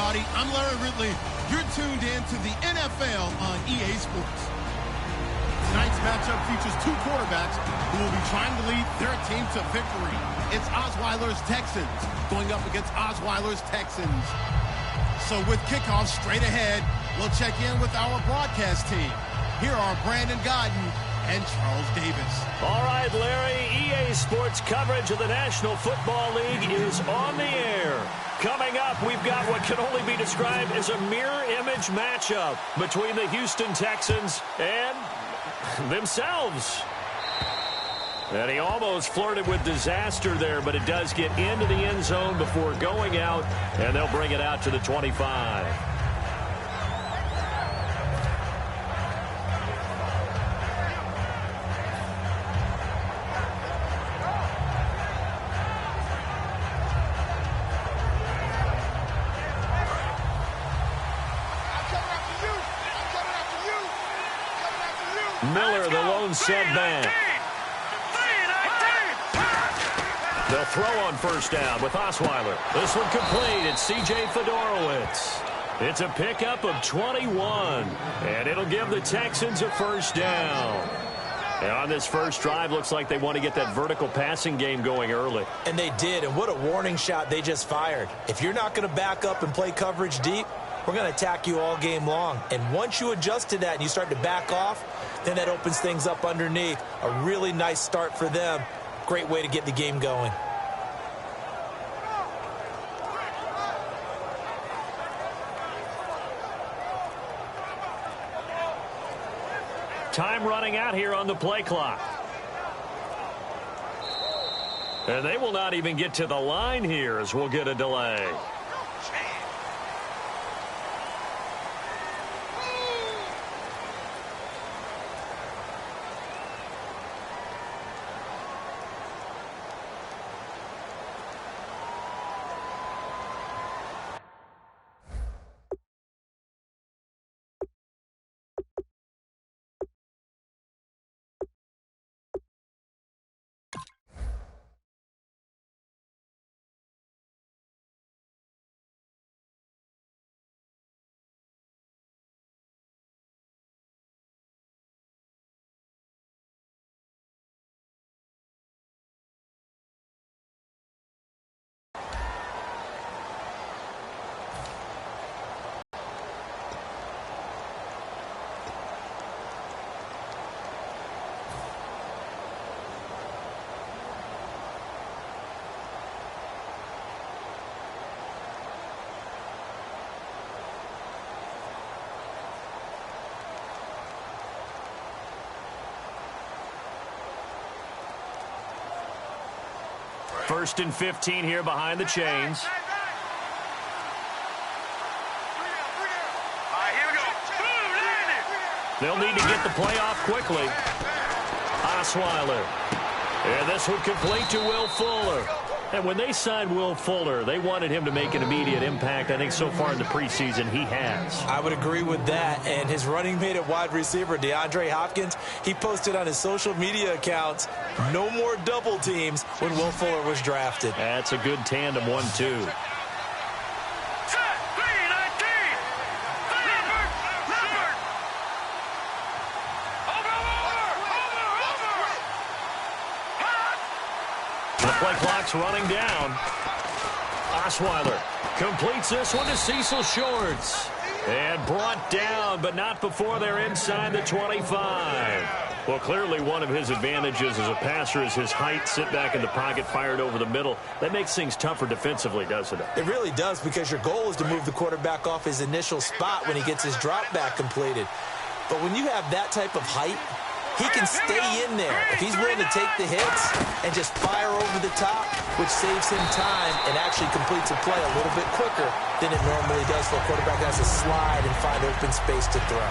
everybody. I'm Larry Ridley. You're tuned in to the NFL on EA Sports. Tonight's matchup features two quarterbacks who will be trying to lead their team to victory. It's Osweiler's Texans going up against Osweiler's Texans. So with kickoff straight ahead, we'll check in with our broadcast team. Here are Brandon Godden and Charles Davis. All right, Larry, EA Sports coverage of the National Football League is on the air. Coming up, we've got what can only be described as a mirror image matchup between the Houston Texans and themselves. And he almost flirted with disaster there, but it does get into the end zone before going out, and they'll bring it out to the 25. Miller, the lone setback. They'll throw on first down with Osweiler. This one complete. It's C.J. Fedorowicz. It's a pickup of 21, and it'll give the Texans a first down. And on this first drive, looks like they want to get that vertical passing game going early. And they did, and what a warning shot they just fired. If you're not going to back up and play coverage deep, we're going to attack you all game long. And once you adjust to that and you start to back off, then that opens things up underneath. A really nice start for them. Great way to get the game going. Time running out here on the play clock. And they will not even get to the line here as we'll get a delay. First and 15 here behind the chains. They'll need to get the play off quickly. Osweiler. And this one complete to Will Fuller. And when they signed Will Fuller, they wanted him to make an immediate impact. I think so far in the preseason, he has. I would agree with that. And his running mate at wide receiver, DeAndre Hopkins, he posted on his social media accounts, no more double teams when Will Fuller was drafted. That's a good tandem 1-2. The play clock's running down. Osweiler completes this one to Cecil Shorts. And brought down, but not before they're inside the 25. Well, clearly one of his advantages as a passer is his height, sit back in the pocket, fired over the middle. That makes things tougher defensively, doesn't it? It really does, because your goal is to move the quarterback off his initial spot when he gets his drop back completed. But when you have that type of height, he can stay in there if he's willing to take the hits and just fire over the top, which saves him time and actually completes a play a little bit quicker than it normally does for a quarterback that has to slide and find open space to throw.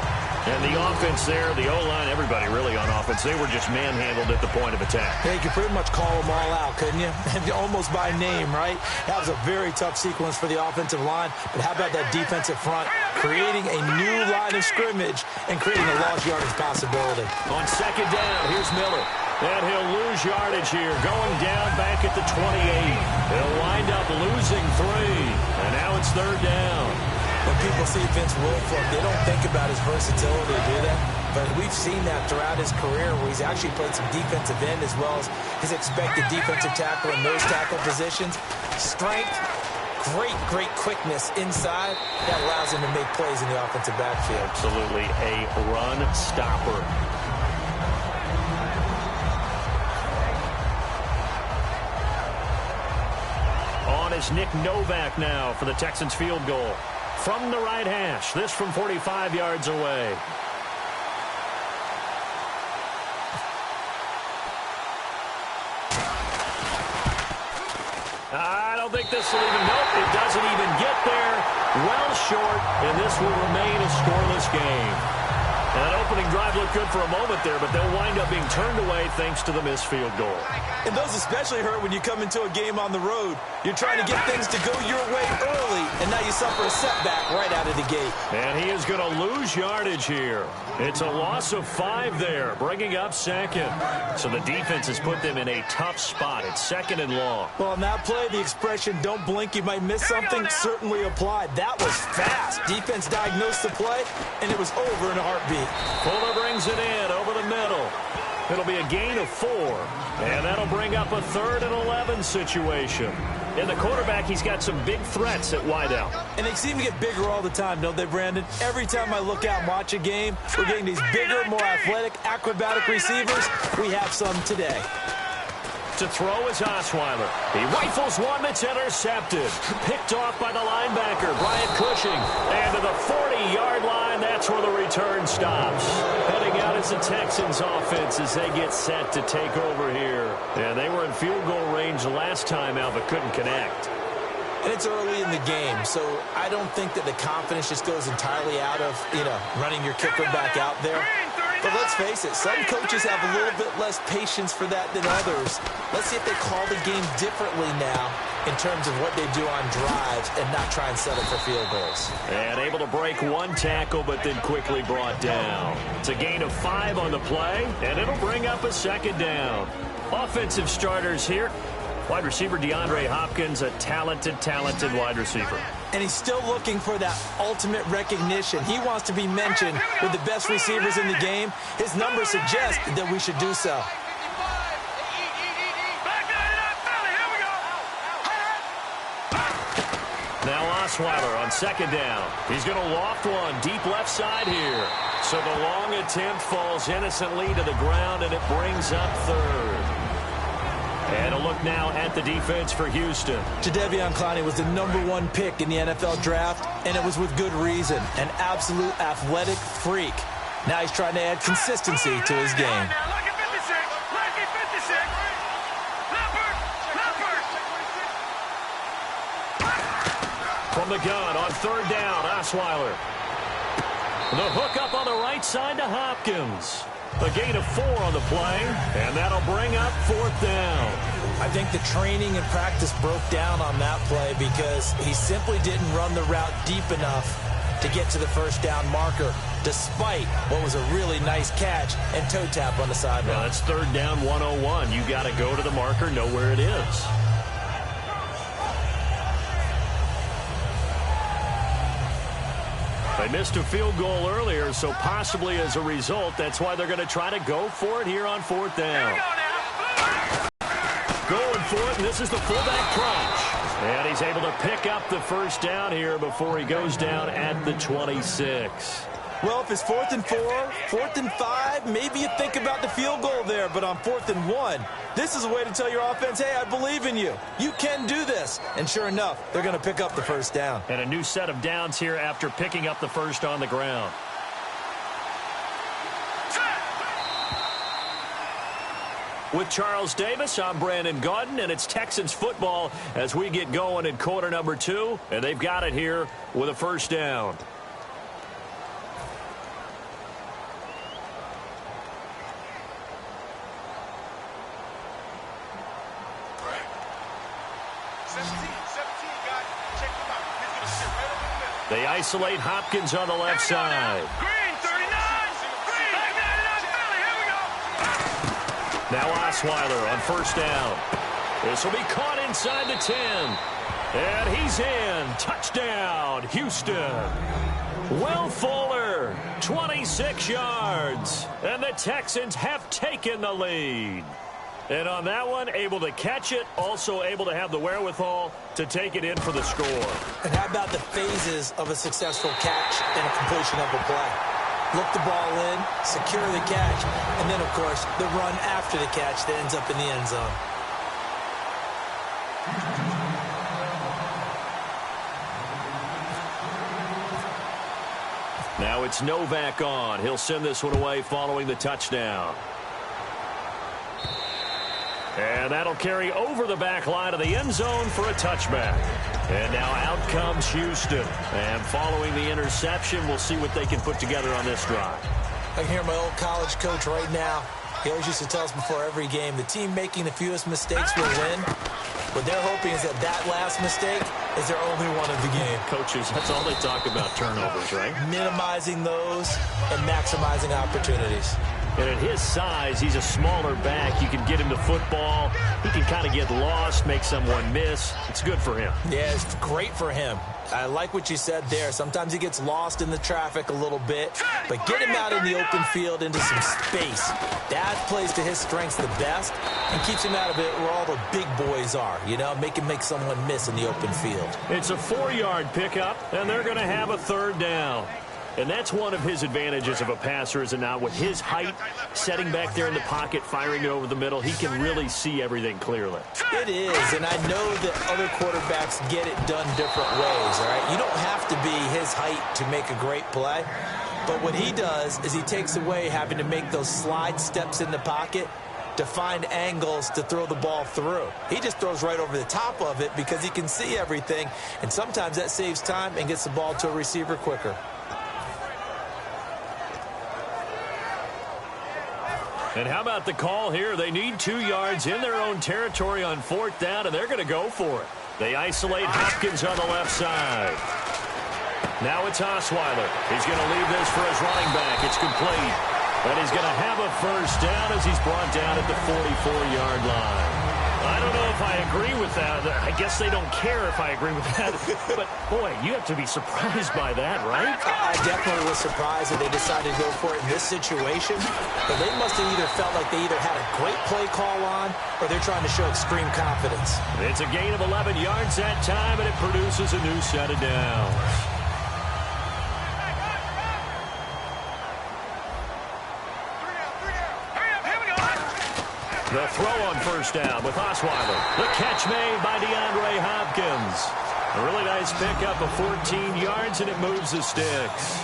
And the offense there, the O-line, everybody really on offense, they were just manhandled at the point of attack. Yeah, you could pretty much call them all out, couldn't you? Almost by name, right? That was a very tough sequence for the offensive line, but how about that defensive front creating a new line of scrimmage and creating a lost yardage possibility? On second down, here's Miller. And he'll lose yardage here, going down back at the 28. He'll wind up losing 3. And now it's 3rd down. When people see Vince Wilfork, they don't think about his versatility, do they? But we've seen that throughout his career where he's actually played some defensive end as well as his expected defensive tackle and nose tackle positions. Strength, great quickness inside. That allows him to make plays in the offensive backfield. Absolutely a run stopper. On is Nick Novak now for the Texans field goal. From the right hash, this from 45 yards away. I don't think this will even, nope, it doesn't even get there. Well short, and this will remain a scoreless game. And that opening drive looked good for a moment there, but they'll wind up being turned away thanks to the missed field goal. And those especially hurt when you come into a game on the road. You're trying to get things to go your way early, and now you suffer a setback right out of the gate. And he is going to lose yardage here. It's a loss of 5 there, bringing up 2nd. So the defense has put them in a tough spot. It's 2nd and long. Well, on that play, the expression, don't blink, you might miss something, certainly applied. That was fast. Defense diagnosed the play, and it was over in a heartbeat. Fuller brings it in over the middle. It'll be a gain of 4. And that'll bring up a 3rd and 11 situation. In the quarterback, he's got some big threats at wideout. And they seem to get bigger all the time, don't they, Brandon? Every time I look out and watch a game, we're getting these bigger, more athletic, acrobatic receivers. We have some today. To throw is Osweiler. He rifles one that's intercepted. Picked off by the linebacker, Bryant Cushing. And to the 40-yard line, that's where the return stops. Heading out is the Texans offense as they get set to take over here. And they were in field goal range last time out, but couldn't connect. And it's early in the game, so I don't think that the confidence just goes entirely out of, running your kicker back out there. But let's face it, some coaches have a little bit less patience for that than others. Let's see if they call the game differently now in terms of what they do on drives and not try and settle for field goals. And able to break 1 tackle, but then quickly brought down. It's a gain of 5 on the play, and it'll bring up a 2nd down. Offensive starters here. Wide receiver DeAndre Hopkins, a talented wide receiver. And he's still looking for that ultimate recognition. He wants to be mentioned with the best receivers in the game. His numbers suggest that we should do so. Now Osweiler on 2nd down. He's going to loft one deep left side here. So the long attempt falls innocently to the ground, and it brings up 3rd. And a look now at the defense for Houston. Jadeveon Clowney was the #1 pick in the NFL draft, and it was with good reason. An absolute athletic freak. Now he's trying to add consistency to his game. From the gun on 3rd down, Osweiler. The hook up on the right side to Hopkins. A gain of 4 on the play, and that'll bring up 4th down. I think the training and practice broke down on that play because he simply didn't run the route deep enough to get to the 1st down marker, despite what was a really nice catch and toe tap on the sideline. Well, that's 3rd down 101. You got to go to the marker, know where it is. They missed a field goal earlier, so possibly as a result, that's why they're going to try to go for it here on 4th down. Going for it, and this is the fullback crunch. And he's able to pick up the 1st down here before he goes down at the 26. Well, if it's 4th and 4, 4th and 5, maybe you think about the field goal there. But on 4th and 1, this is a way to tell your offense, hey, I believe in you. You can do this. And sure enough, they're going to pick up the 1st down. And a new set of downs here after picking up the 1st on the ground. With Charles Davis, I'm Brandon Gaudin, and it's Texans football as we get going in quarter number 2. And they've got it here with a 1st down. They isolate Hopkins on the left side. Now Osweiler on first down. This will be caught inside the 10. And he's in. Touchdown, Houston. Will Fuller, 26 yards. And the Texans have taken the lead. And on that one, able to catch it, also able to have the wherewithal to take it in for the score. And how about the phases of a successful catch and a completion of a play? Look the ball in, secure the catch, and then, of course, the run after the catch that ends up in the end zone. Now it's Novak on. He'll send this one away following the touchdown. And that'll carry over the back line of the end zone for a touchback. And now out comes Houston. And following the interception, we'll see what they can put together on this drive. I can hear my old college coach right now. He always used to tell us before every game, the team making the fewest mistakes will win. What they're hoping is that that last mistake is their only one of the game. Coaches, that's all they talk about, turnovers, right? Minimizing those and maximizing opportunities. And at his size, he's a smaller back. You can get him the football. He can kind of get lost, make someone miss. It's good for him. Yeah, it's great for him. I like what you said there. Sometimes he gets lost in the traffic a little bit, but get him out in the open field into some space. That plays to his strengths the best and keeps him out of it where all the big boys are, you know, make someone miss in the open field. It's a 4-yard pickup, and they're going to have a third down. And that's one of his advantages of a passer, is it not? With his height, setting back there in the pocket, firing it over the middle, he can really see everything clearly. It is, and I know that other quarterbacks get it done different ways, all right? You don't have to be his height to make a great play, but what he does is he takes away having to make those slide steps in the pocket to find angles to throw the ball through. He just throws right over the top of it because he can see everything, and sometimes that saves time and gets the ball to a receiver quicker. And how about the call here? They need 2 yards in their own territory on fourth down, and they're going to go for it. They isolate Hopkins on the left side. Now it's Osweiler. He's going to leave this for his running back. It's complete. And he's going to have a first down as he's brought down at the 44-yard line. I don't know if I agree with that. I guess they don't care if I agree with that. But, boy, you have to be surprised by that, right? I definitely was surprised that they decided to go for it in this situation. But they must have either felt like they either had a great play call on or they're trying to show extreme confidence. It's a gain of 11 yards that time, and it produces a new set of downs. The throw on first down with Osweiler. The catch made by DeAndre Hopkins. A really nice pickup of 14 yards, and it moves the sticks.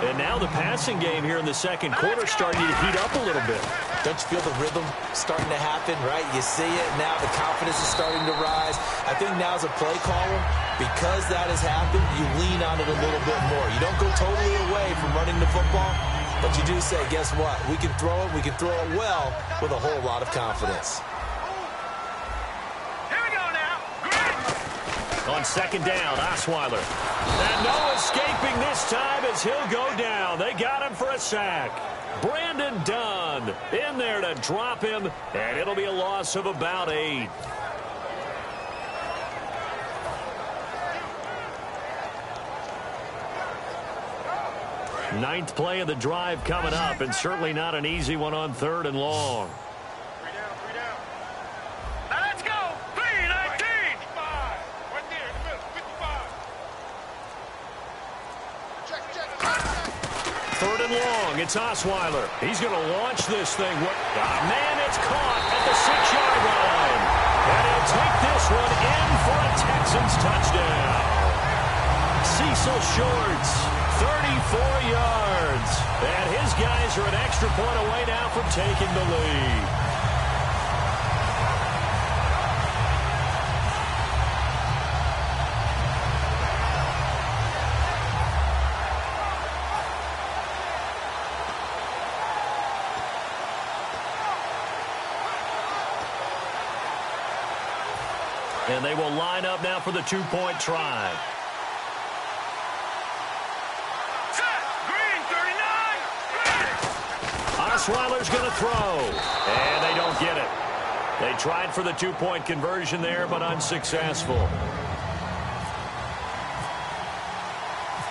And now the passing game here in the second quarter starting to heat up a little bit. Don't you feel the rhythm starting to happen, right? You see it now. The confidence is starting to rise. I think now as a play caller, because that has happened, you lean on it a little bit more. You don't go totally away from running the football, but you do say, guess what? We can throw it. We can throw it well with a whole lot of confidence. Here we go now. On second down, Osweiler. And no escaping this time as he'll go down. They got him for a sack. Brandon Dunn in there to drop him, and it'll be a loss of about 8. Ninth play of the drive coming up, and certainly not an easy one on third and long. 3 down. Now let's go. 3-19. 55. Right there in the middle. 55. Check. Third and long. It's Osweiler. He's going to launch this thing. Man, it's caught at the 6-yard line. And he'll take this one in for a Texans touchdown. Cecil Shorts, 34 yards. And his guys are an extra point away now from taking the lead. And they will line up now for the 2-point try. Osweiler's going to throw. And they don't get it. They tried for the two-point conversion there, but unsuccessful.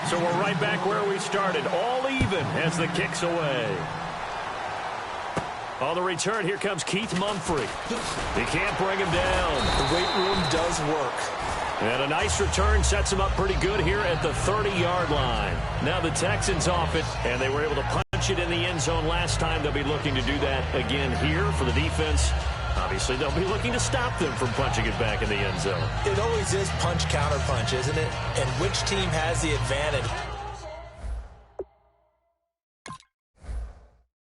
So we're right back where we started, all even as the kick's away. On the return, here comes Keith Mumphrey. He can't bring him down. The weight room does work. And a nice return sets him up pretty good here at the 30-yard line. Now the Texans off it, and they were able to punch it in the end zone last time. They'll be looking to do that again here for the defense. Obviously, they'll be looking to stop them from punching it back in the end zone. It always is punch-counter-punch, isn't it? And which team has the advantage?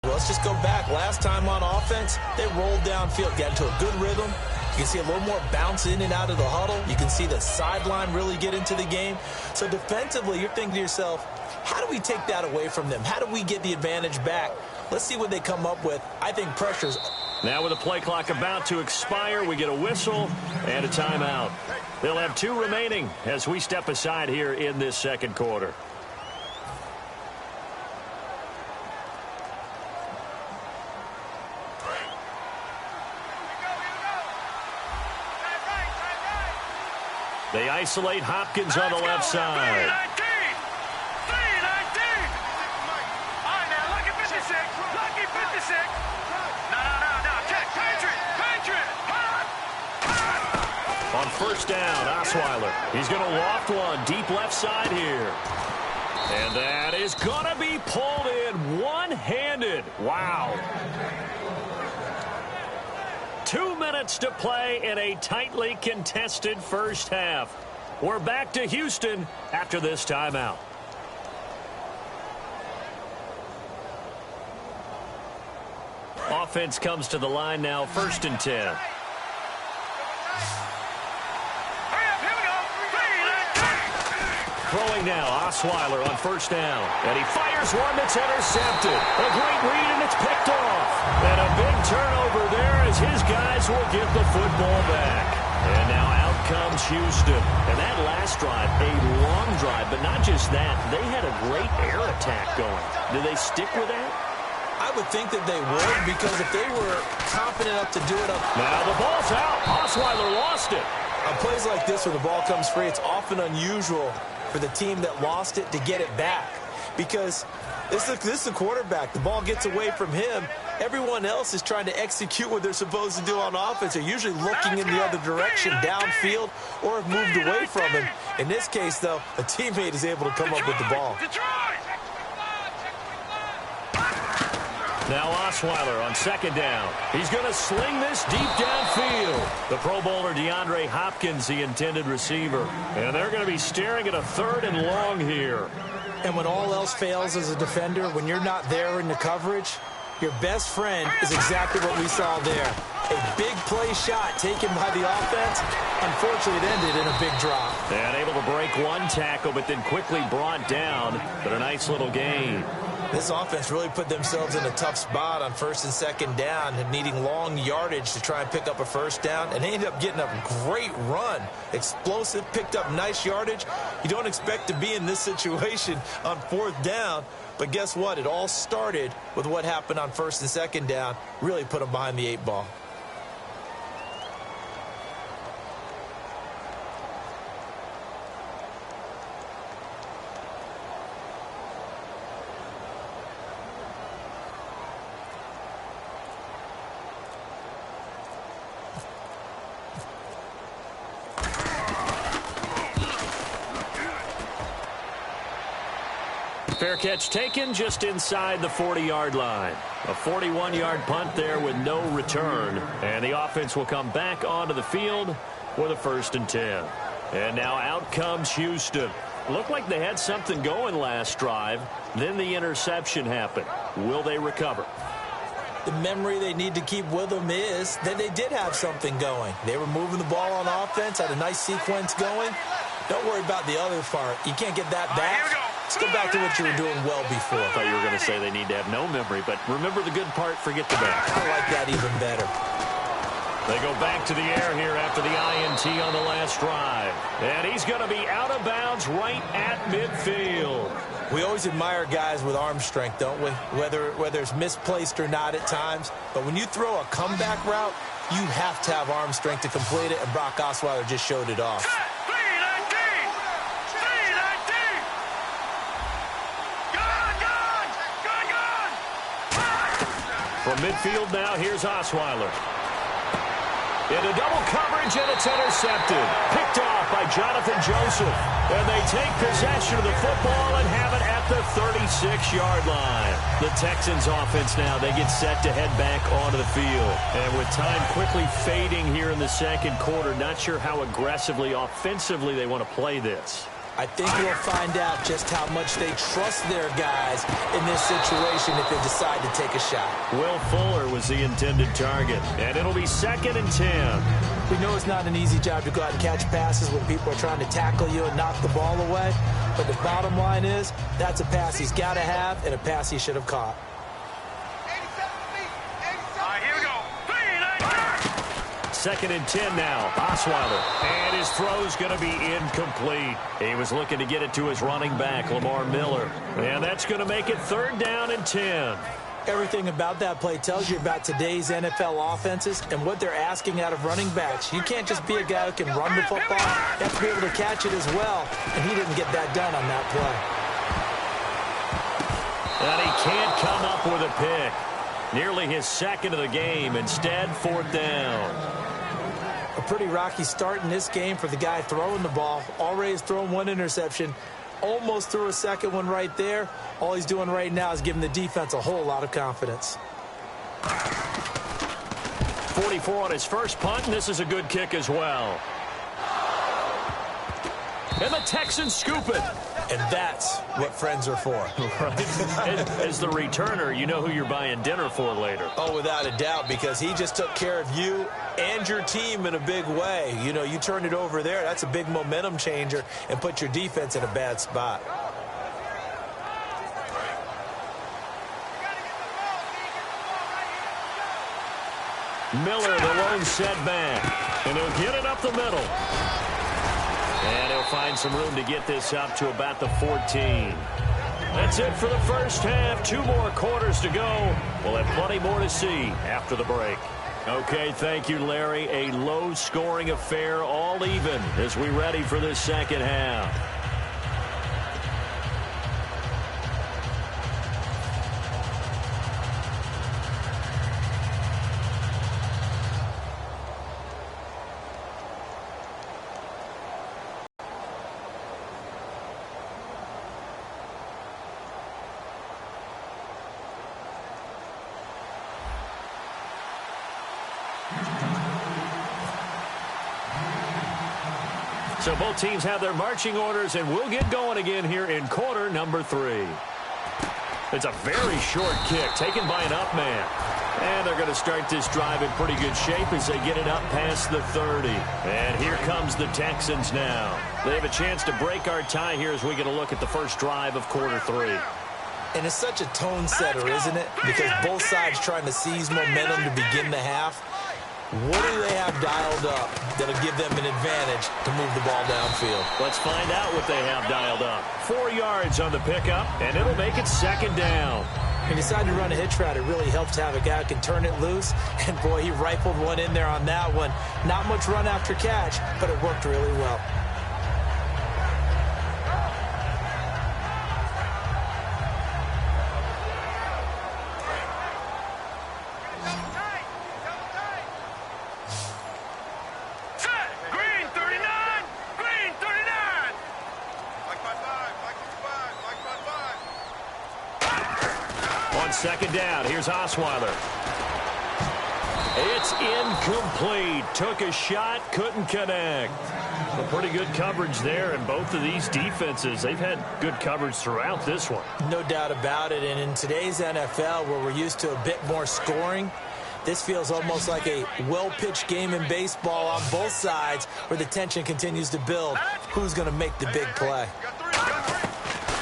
Well, let's just go back. Last time on offense, they rolled downfield, got into a good rhythm. You can see a little more bounce in and out of the huddle. You can see the sideline really get into the game. So defensively, you're thinking to yourself, how do we take that away from them? How do we get the advantage back? Let's see what they come up with. I think pressure's... Now with the play clock about to expire, we get a whistle and a timeout. They'll have 2 remaining as we step aside here in this second quarter. They isolate Hopkins on the left side. 3-19! All right, now, lucky 56. Lucky 56. No. Check. Patriot. On first down, Osweiler. He's going to loft one deep left side here. And that is going to be pulled in one-handed. Wow. 2 minutes to play in a tightly contested first half. We're back to Houston after this timeout. Offense comes to the line now, 1st and 10. Throwing now, Osweiler on first down. And he fires one that's intercepted. A great read, and it's picked off. And a big turnover there as his guys will get the football back. And now out comes Houston. And that last drive, a long drive, but not just that. They had a great air attack going. Do they stick with that? I would think that they would, because if they were confident enough to do it up... Now the ball's out. Osweiler lost it. On plays like this where the ball comes free, it's often unusual for the team that lost it to get it back, because this is the quarterback. The ball gets away from him. Everyone else is trying to execute what they're supposed to do on offense. They're usually looking in the other direction, downfield, or have moved away from him. In this case, though, a teammate is able to come up with the ball. Now Osweiler on second down. He's going to sling this deep downfield. The Pro Bowler DeAndre Hopkins, the intended receiver. And they're going to be staring at a 3rd and long here. And when all else fails as a defender, when you're not there in the coverage, your best friend is exactly what we saw there. A big play shot taken by the offense. Unfortunately, it ended in a big drop. And able to break one tackle, but then quickly brought down. But a nice little gain. This offense really put themselves in a tough spot on 1st and 2nd down, needing long yardage to try and pick up a first down, and they ended up getting a great run. Explosive, picked up nice yardage. You don't expect to be in this situation on 4th down, but guess what? It all started with what happened on 1st and 2nd down. Really put them behind the 8 ball. Fair catch taken just inside the 40-yard line. A 41-yard punt there with no return. And the offense will come back onto the field with a 1st and 10. And now out comes Houston. Looked like they had something going last drive. Then the interception happened. Will they recover? The memory they need to keep with them is that they did have something going. They were moving the ball on offense, had a nice sequence going. Don't worry about the other part. You can't get that back. Let's go back to what you were doing well before. I thought you were going to say they need to have no memory, but remember the good part, forget the bad. I like that even better. They go back to the air here after the INT on the last drive. And he's going to be out of bounds right at midfield. We always admire guys with arm strength, don't we? Whether it's misplaced or not at times. But when you throw a comeback route, you have to have arm strength to complete it, and Brock Osweiler just showed it off. From midfield now, here's Osweiler. Into double coverage, and it's intercepted. Picked off by Jonathan Joseph. And they take possession of the football and have it at the 36-yard line. The Texans offense now, they get set to head back onto the field. And with time quickly fading here in the second quarter, not sure how aggressively, offensively they want to play this. I think we'll find out just how much they trust their guys in this situation if they decide to take a shot. Will Fuller was the intended target, and it'll be 2nd and 10. We know it's not an easy job to go out and catch passes when people are trying to tackle you and knock the ball away, but the bottom line is that's a pass he's got to have and a pass he should have caught. Here we go. 2nd and 10 now. Osweiler. And his throw's going to be incomplete. He was looking to get it to his running back, Lamar Miller. And that's going to make it 3rd down and 10. Everything about that play tells you about today's NFL offenses and what they're asking out of running backs. You can't just be a guy who can run the football. You have to be able to catch it as well. And he didn't get that done on that play. And he can't come up with a pick. Nearly his 2nd of the game. Instead, 4th down. A pretty rocky start in this game for the guy throwing the ball. Already has thrown 1 interception. Almost threw a 2nd one right there. All he's doing right now is giving the defense a whole lot of confidence. 44 on his first punt, and this is a good kick as well. And the Texans scoop it. And that's what friends are for. Right. As the returner, you know who you're buying dinner for later. Oh, without a doubt, because he just took care of you and your team in a big way. You know, you turned it over there. That's a big momentum changer and put your defense in a bad spot. Miller, the lone setback. And he'll get it up the middle. And he'll find some room to get this up to about the 14. That's it for the first half. 2 more quarters to go. We'll have plenty more to see after the break. Okay, thank you, Larry. A low-scoring affair, all even, as we ready for this second half. So both teams have their marching orders, and we'll get going again here in quarter number 3. It's a very short kick taken by an up man. And they're going to start this drive in pretty good shape as they get it up past the 30. And here comes the Texans now. They have a chance to break our tie here as we get a look at the first drive of quarter 3. And it's such a tone setter, isn't it? Because both sides trying to seize momentum to begin the half. What do they have dialed up that'll give them an advantage to move the ball downfield? Let's find out what they have dialed up. 4 yards on the pickup, and it'll make it 2nd down. He decided to run a hitch route. It really helps to have a guy who can turn it loose. And, boy, he rifled one in there on that one. Not much run after catch, but it worked really well. On 2nd down, here's Osweiler. It's incomplete. Took a shot, couldn't connect. A pretty good coverage there, and both of these defenses, they've had good coverage throughout this one. No doubt about it, and in today's NFL, where we're used to a bit more scoring, this feels almost like a well-pitched game in baseball on both sides where the tension continues to build. Who's going to make the big play?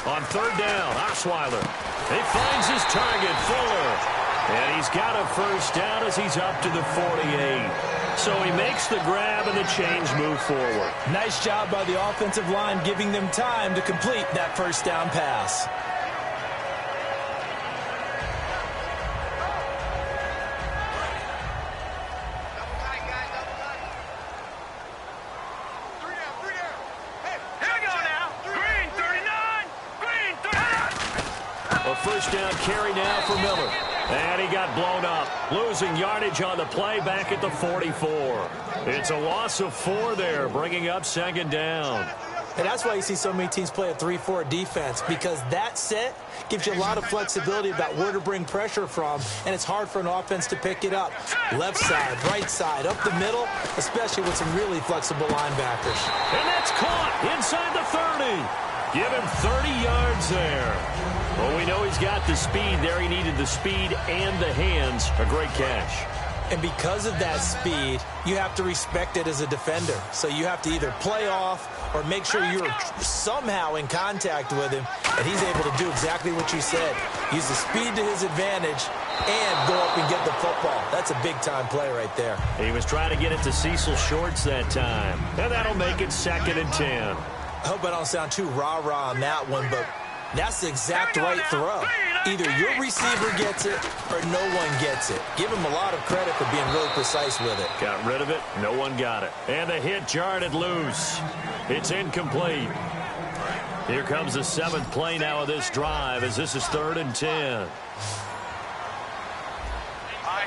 On 3rd down, Osweiler. He finds his target, Fuller. And he's got a first down as he's up to the 48. So he makes the grab and the change move forward. Nice job by the offensive line giving them time to complete that first down pass. First down carry now for Miller. And he got blown up. Losing yardage on the play back at the 44. It's a loss of 4 there, bringing up second down. And that's why you see so many teams play a 3-4 defense, because that set gives you a lot of flexibility about where to bring pressure from, and it's hard for an offense to pick it up. Left side, right side, up the middle, especially with some really flexible linebackers. And that's caught inside the 30. Give him 30 yards there. Well, we know he's got the speed there. He needed the speed and the hands. A great catch. And because of that speed, you have to respect it as a defender. So you have to either play off or make sure you're somehow in contact with him, and he's able to do exactly what you said. Use the speed to his advantage and go up and get the football. That's a big-time play right there. He was trying to get it to Cecil Shorts that time, and that'll make it 2nd and 10. I hope I don't sound too rah-rah on that one, but that's the exact right throw. Either your receiver gets it or no one gets it. Give him a lot of credit for being really precise with it. Got rid of it. No one got it. And the hit jarred it loose. It's incomplete. Here comes the 7th play now of this drive as this is 3rd and 10.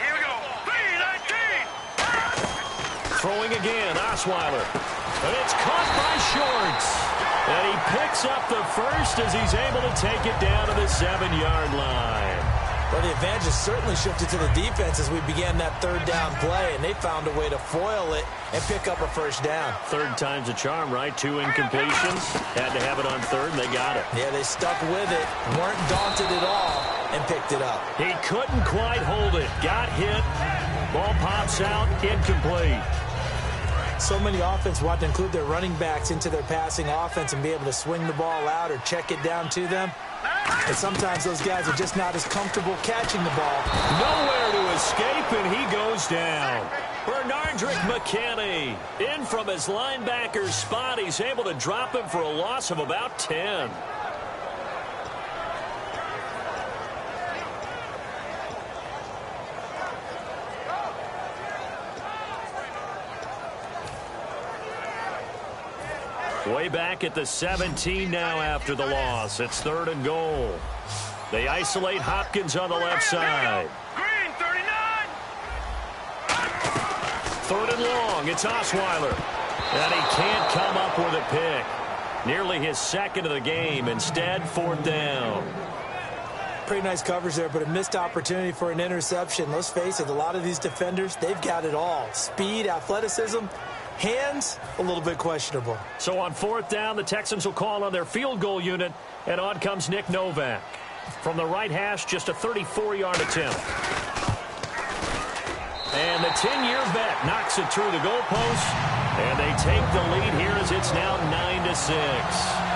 Here we go. 3-19. Throwing again, Osweiler. And it's caught by Shorts. And he picks up the first as he's able to take it down to the 7-yard line. Well, the advantage has certainly shifted to the defense as we began that 3rd down play, and they found a way to foil it and pick up a first down. 3rd time's a charm, right? 2 incompletions. Had to have it on 3rd, and they got it. Yeah, they stuck with it, weren't daunted at all, and picked it up. He couldn't quite hold it. Got hit. Ball pops out, incomplete. So many offenses want to include their running backs into their passing offense and be able to swing the ball out or check it down to them. And sometimes those guys are just not as comfortable catching the ball. Nowhere to escape, and he goes down. Bernardrick McKinney in from his linebacker spot. He's able to drop him for a loss of about 10. Way back at the 17 now after the loss. It's 3rd and goal. They isolate Hopkins on the left side. Green, 39. 3rd and long. It's Osweiler. And he can't come up with a pick. Nearly his 2nd of the game. Instead, 4th down. Pretty nice coverage there, but a missed opportunity for an interception. Let's face it, a lot of these defenders, they've got it all. Speed, athleticism, hands, a little bit questionable. So on 4th down, the Texans will call on their field goal unit, and on comes Nick Novak. From the right hash, just a 34-yard attempt. And the 10-year vet knocks it through the goalpost, and they take the lead here as it's now 9-6.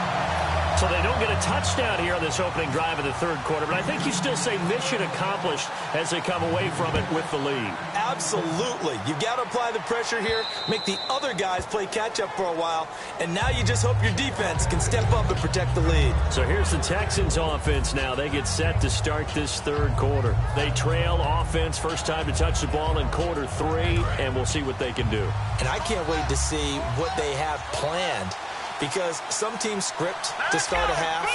So they don't get a touchdown here on this opening drive of the 3rd quarter, but I think you still say mission accomplished as they come away from it with the lead. Absolutely. You've got to apply the pressure here, make the other guys play catch-up for a while, and now you just hope your defense can step up and protect the lead. So here's the Texans offense now. They get set to start this 3rd quarter. They trail offense, first time to touch the ball in quarter 3, and we'll see what they can do. And I can't wait to see what they have planned, because some teams script to start a half.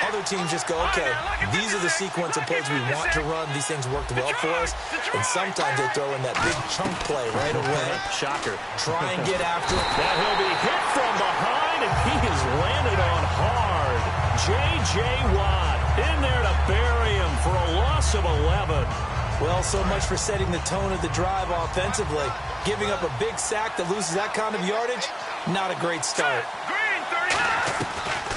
Other teams just go, okay, these are the sequence of plays we want to run. These things worked well for us. And sometimes they throw in that big chunk play right away. Shocker. Try and get after it. Now he'll be hit from behind, and he has landed on hard. J.J. Watt in there to bury him for a loss of 11. Well, so much for setting the tone of the drive offensively. Giving up a big sack that loses that kind of yardage, not a great start.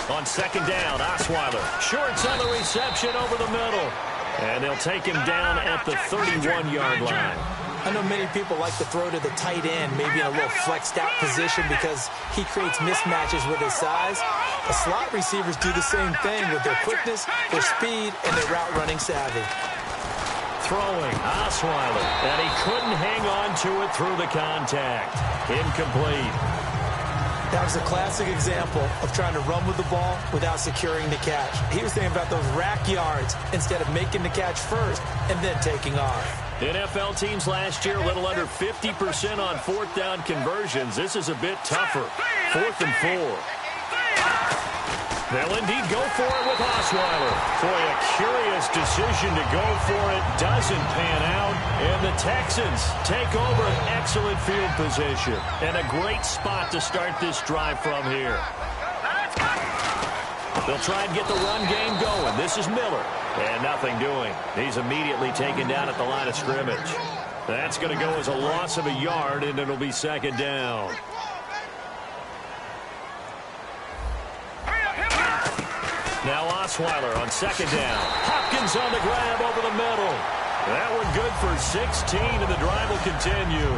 On 2nd down, Osweiler. Shorts on the reception over the middle. And they'll take him down at the 31-yard line. I know many people like to throw to the tight end, maybe in a little flexed out position because he creates mismatches with his size. The slot receivers do the same thing with their quickness, their speed, and their route running savvy. throwing. Osweiler. And he couldn't hang on to it through the contact. Incomplete. That was a classic example of trying to run with the ball without securing the catch. He was thinking about those rack yards instead of making the catch first and then taking off. NFL teams last year a little under 50% on fourth down conversions. This is a bit tougher. 4th and 4. They'll indeed go for it with Osweiler. Boy, a curious decision to go for it. Doesn't pan out. And the Texans take over an excellent field position. And a great spot to start this drive from here. They'll try and get the run game going. This is Miller. And nothing doing. He's immediately taken down at the line of scrimmage. That's going to go as a loss of a yard, and it'll be 2nd down. Now Osweiler on 2nd down. Hopkins on the grab over the middle. That one good for 16, and the drive will continue.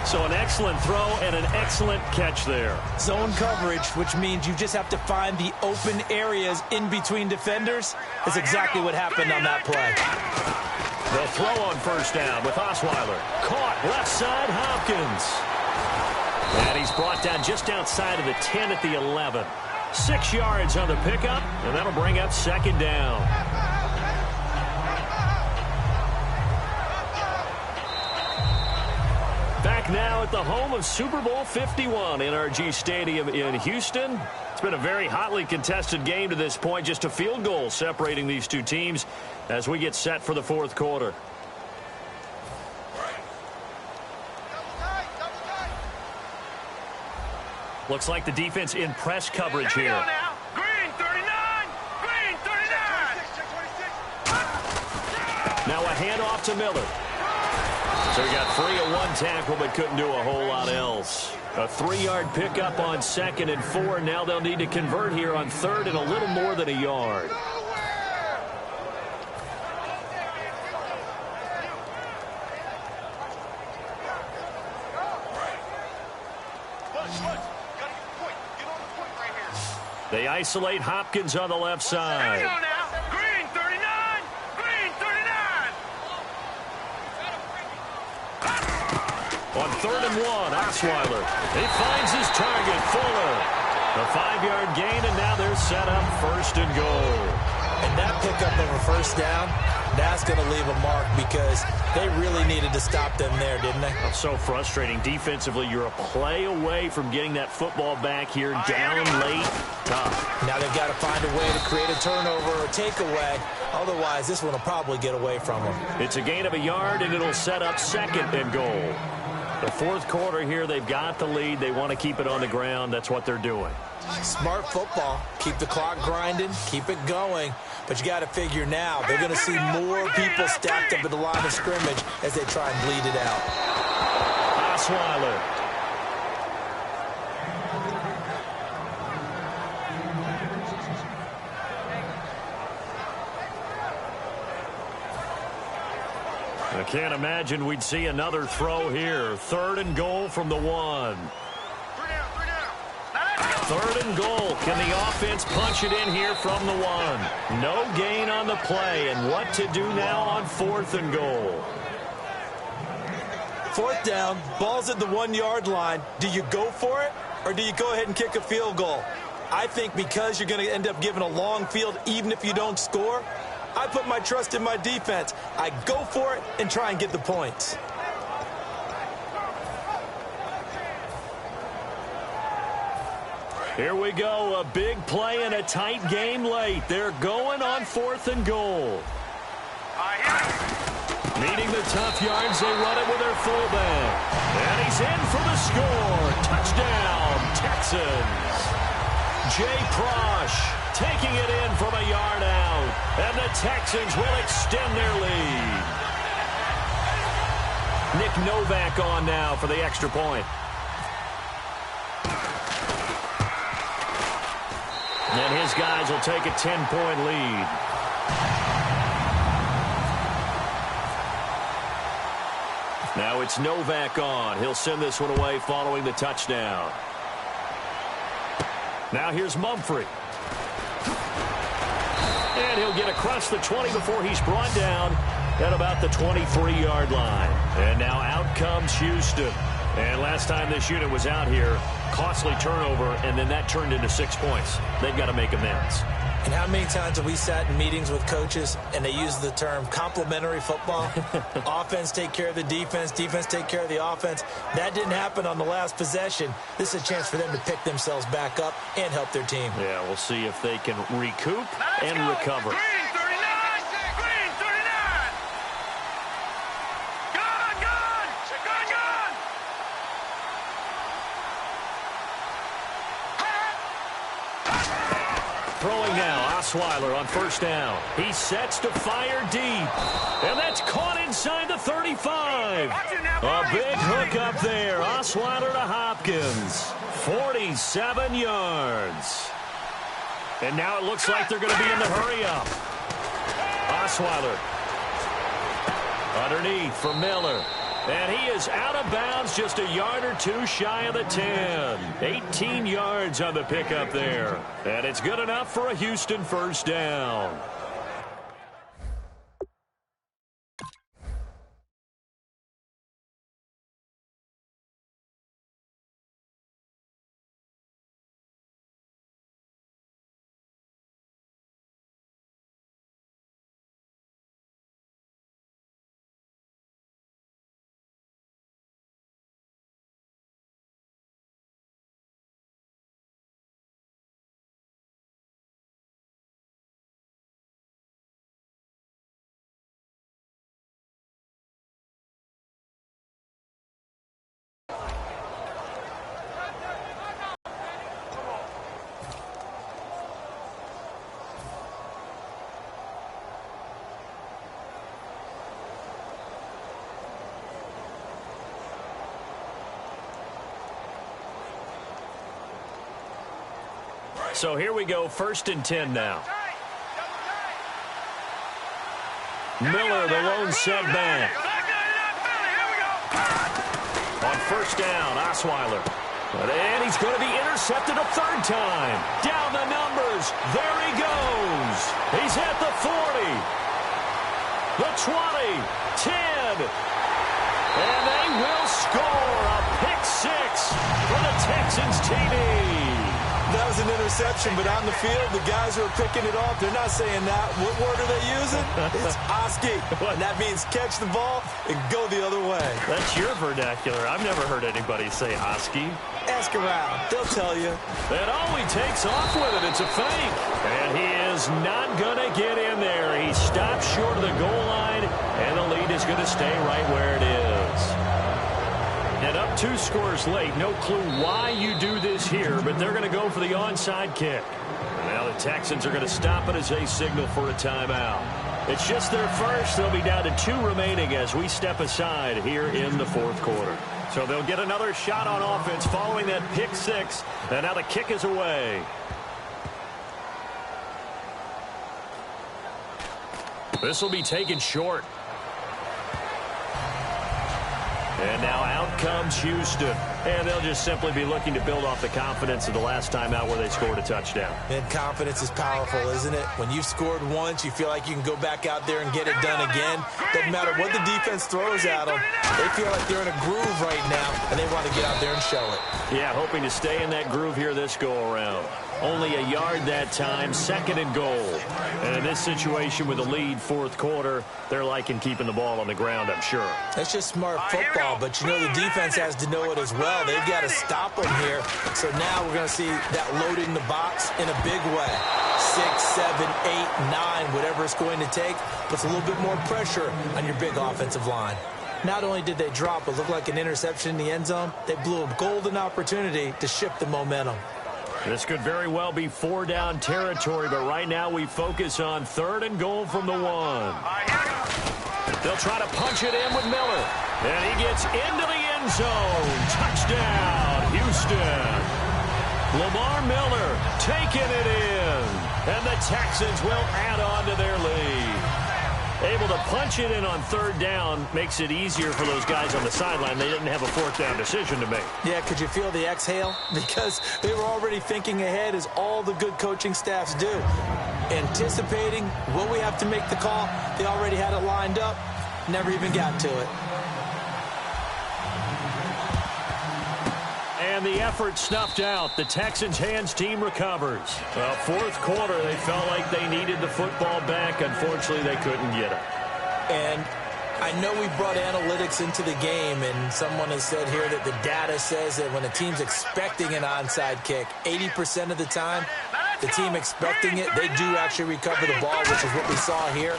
So an excellent throw and an excellent catch there. Zone coverage, which means you just have to find the open areas in between defenders. That's exactly what happened on that play. They'll throw on 1st down with Osweiler. Caught left side, Hopkins. And he's brought down just outside of the 10 at the 11. 6 yards on the pickup, and that'll bring up 2nd down. Back now at the home of Super Bowl 51, NRG Stadium in Houston. It's been a very hotly contested game to this point. Just a field goal separating these two teams as we get set for the 4th quarter. Looks like the defense in press coverage here. Green 39! Green 39! Now a handoff to Miller. So he got free of 1 tackle but couldn't do a whole lot else. A 3-yard pickup on 2nd and 4. Now they'll need to convert here on 3rd and a little more than a yard. They isolate Hopkins on the left side. Green 39! Green 39! On 3rd and 1, Osweiler. He finds his target, Fuller. A 5-yard gain, and now they're set up 1st and goal. And that pickup of a 1st down, that's going to leave a mark because they really needed to stop them there, didn't they? So frustrating. Defensively, you're a play away from getting that football back here down late. Tough. Now they've got to find a way to create a turnover or takeaway. Otherwise, this one will probably get away from them. It's a gain of a yard, and it'll set up 2nd and goal. The 4th quarter here, they've got the lead. They want to keep it on the ground. That's what they're doing. Smart football. Keep the clock grinding. Keep it going. But you got to figure now, they're going to see more people stacked up at the line of scrimmage as they try and bleed it out. Osweiler. I can't imagine we'd see another throw here. 3rd and goal from the 1. 3rd and goal. Can the offense punch it in here from the 1? No gain on the play. And what to do now on 4th and goal? 4th down, ball's at the 1-yard line. Do you go for it, or do you go ahead and kick a field goal? I think because you're going to end up giving a long field even if you don't score, I put my trust in my defense. I go for it and try and get the points. Here we go, a big play and a tight game late. They're going on 4th and goal. Needing the tough yards, they run it with their fullback. And he's in for the score. Touchdown, Texans. Jay Prosh taking it in from a yard out. And the Texans will extend their lead. Nick Novak on now for the extra point. And his guys will take a 10-point lead. Now it's Novak on. He'll send this one away following the touchdown. Now here's Mumphrey. And he'll get across the 20 before he's brought down at about the 23-yard line. And now out comes Houston. And last time this unit was out here, costly turnover, and then that turned into 6 points. They've got to make amends. And how many times have we sat in meetings with coaches and they use the term complementary football? Offense take care of the defense, defense take care of the offense. That didn't happen on the last possession. This is a chance for them to pick themselves back up and help their team. Yeah, we'll see if they can recoup and recover. Green 39! Green 39! Gun! Gun! Gun! Gun! Throwing now, Osweiler on first down. He sets to fire deep. And that's caught inside the 35. A big hook up there. Osweiler to Hopkins. 47 yards. And now it looks like they're going to be in the hurry-up. Osweiler. Underneath for Miller. And he is out of bounds, just a yard or two shy of the 10. 18 yards on the pickup there. And it's good enough for a Houston first down. So here we go, 1st and 10 now. Miller, the lone setback. On first down, Osweiler. And he's going to be intercepted a third time. Down the numbers. There he goes. He's at the 40. The 20. 10. And they will score a pick six for the Texans TD. That was an interception, but on the field, the guys who are picking it off, they're not saying that. What word are they using? It's Oski. And that means catch the ball and go the other way. That's your vernacular. I've never heard anybody say Oski. Ask around. They'll tell you. And he takes off with it. It's a fake. And he is not going to get in there. He stops short of the goal line, and the lead is going to stay right where it is. And up 2 scores late. No clue why you do this here, but they're going to go for the onside kick. And now the Texans are going to stop it as they signal for a timeout. It's just their first. They'll be down to 2 remaining as we step aside here in the 4th quarter. So they'll get another shot on offense following that pick six. And now the kick is away. This will be taken short. And now out comes Houston. And they'll just simply be looking to build off the confidence of the last time out where they scored a touchdown. And confidence is powerful, isn't it? When you've scored once, you feel like you can go back out there and get it done again. Doesn't matter what the defense throws at them. They feel like they're in a groove right now, and they want to get out there and show it. Yeah, hoping to stay in that groove here this go-around. Only a yard that time, 2nd and goal. And in this situation with a lead, 4th quarter, they're liking keeping the ball on the ground, I'm sure. That's just smart football, but you know the defense has to know it as well. They've got to stop them here. So now we're going to see that loading the box in a big way. 6, 7, 8, 9, whatever it's going to take, puts a little bit more pressure on your big offensive line. Not only did they drop what looked like an interception in the end zone, they blew a golden opportunity to shift the momentum. This could very well be 4-down territory, but right now we focus on 3rd and goal from the 1. They'll try to punch it in with Miller. And he gets into the end zone. Touchdown, Houston. Lamar Miller taking it in. And the Texans will add on to their lead. Able to punch it in on 3rd down makes it easier for those guys on the sideline. They didn't have a 4th down decision to make. Yeah, could you feel the exhale? Because they were already thinking ahead, as all the good coaching staffs do. anticipating, will we have to make the call? They already had it lined up, never even got to it. And the effort snuffed out. The Texans' hands team recovers. Well, fourth quarter, they felt like they needed the football back. Unfortunately, they couldn't get it. And I know we brought analytics into the game, and someone has said here that the data says that when a team's expecting an onside kick, 80% of the time, the team expecting it, they do actually recover the ball, which is what we saw here.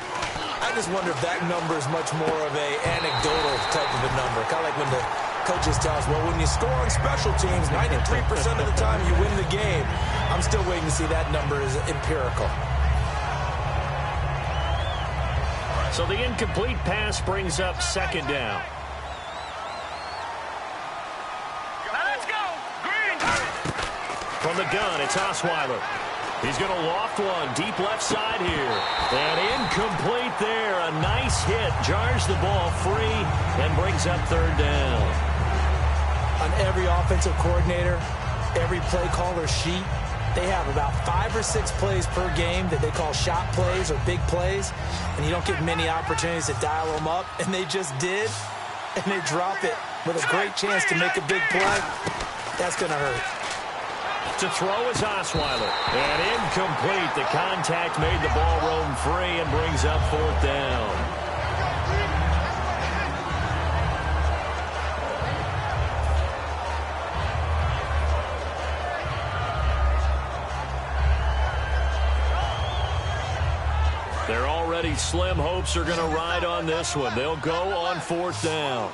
I just wonder if that number is much more of a anecdotal type of a number, kind of like when the coaches tell us, well, when you score on special teams, 93% of the time you win the game. I'm still waiting to see that number is empirical. So the incomplete pass brings up second down. Let's go. Green. From the gun, it's Osweiler. He's going to loft one deep left side here. And incomplete there. A nice hit. Jars the ball free and brings up third down. On every offensive coordinator, every play caller sheet, they have about 5 or 6 plays per game that they call shot plays or big plays, and you don't get many opportunities to dial them up, and they just did, and they drop it with a great chance to make a big play. That's going to hurt. To throw is Osweiler. And incomplete. The contact made the ball roam free and brings up fourth down. Their already slim hopes are going to ride on this one. They'll go on fourth down.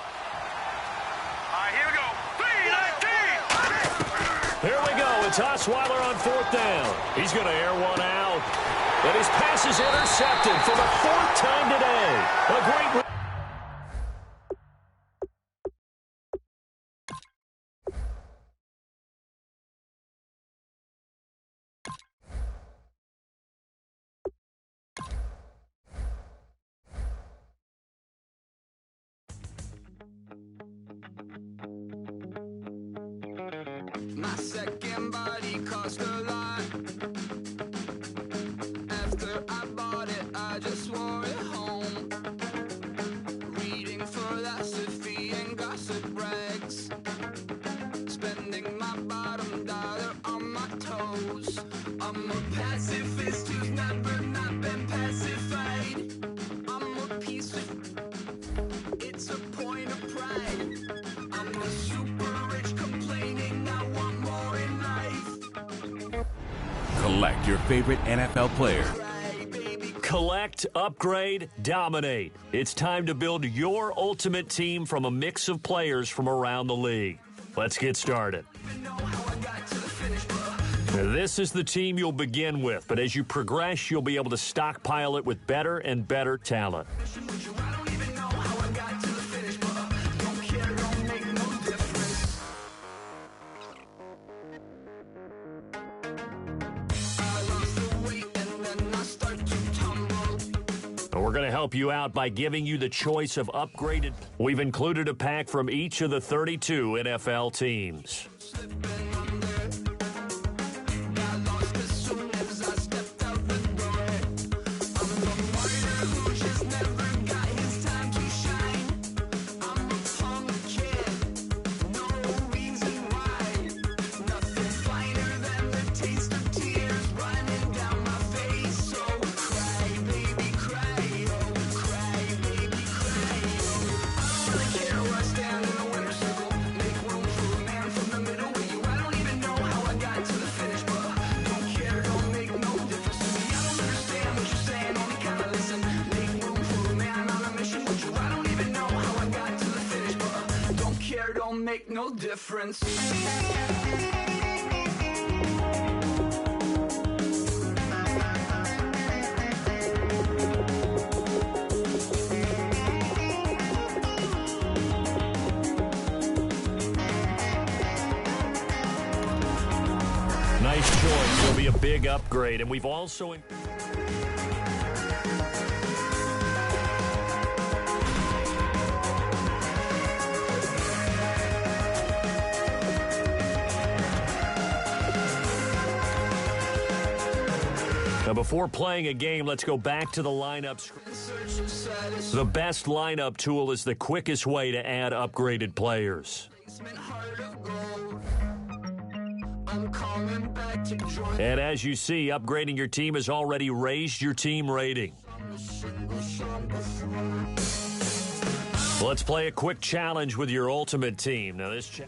Here we go. 3-19. Here we go. It's Osweiler on fourth down. He's going to air one out. And his pass is intercepted for the fourth time today. A great... My second body cost a lot. After I bought it, I just wore it home. Reading philosophy and gossip rags. Spending my bottom dollar on my toes. I'm a pacifist who's never not been pacified. I'm a piece of... It's a point of pride. I'm a super rich complaining I want more in life. Collect your favorite NFL player. Collect, upgrade, dominate. It's time to build your ultimate team from a mix of players from around the league. Let's get started. This is the team you'll begin with, but as you progress, you'll be able to stockpile it with better and better talent. We're going to help you out by giving you the choice of upgraded. We've included a pack from each of the 32 NFL teams. Make no difference. Nice choice. It'll be a big upgrade, and we've also... Now, before playing a game, let's go back to the lineup. The best lineup tool is the quickest way to add upgraded players. And as you see, upgrading your team has already raised your team rating. Let's play a quick challenge with your ultimate team. Now, this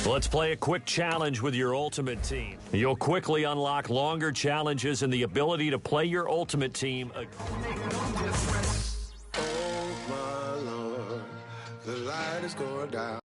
Let's play a quick challenge with your ultimate team. You'll quickly unlock longer challenges and the ability to play your ultimate team. Oh, my Lord, the light is going down.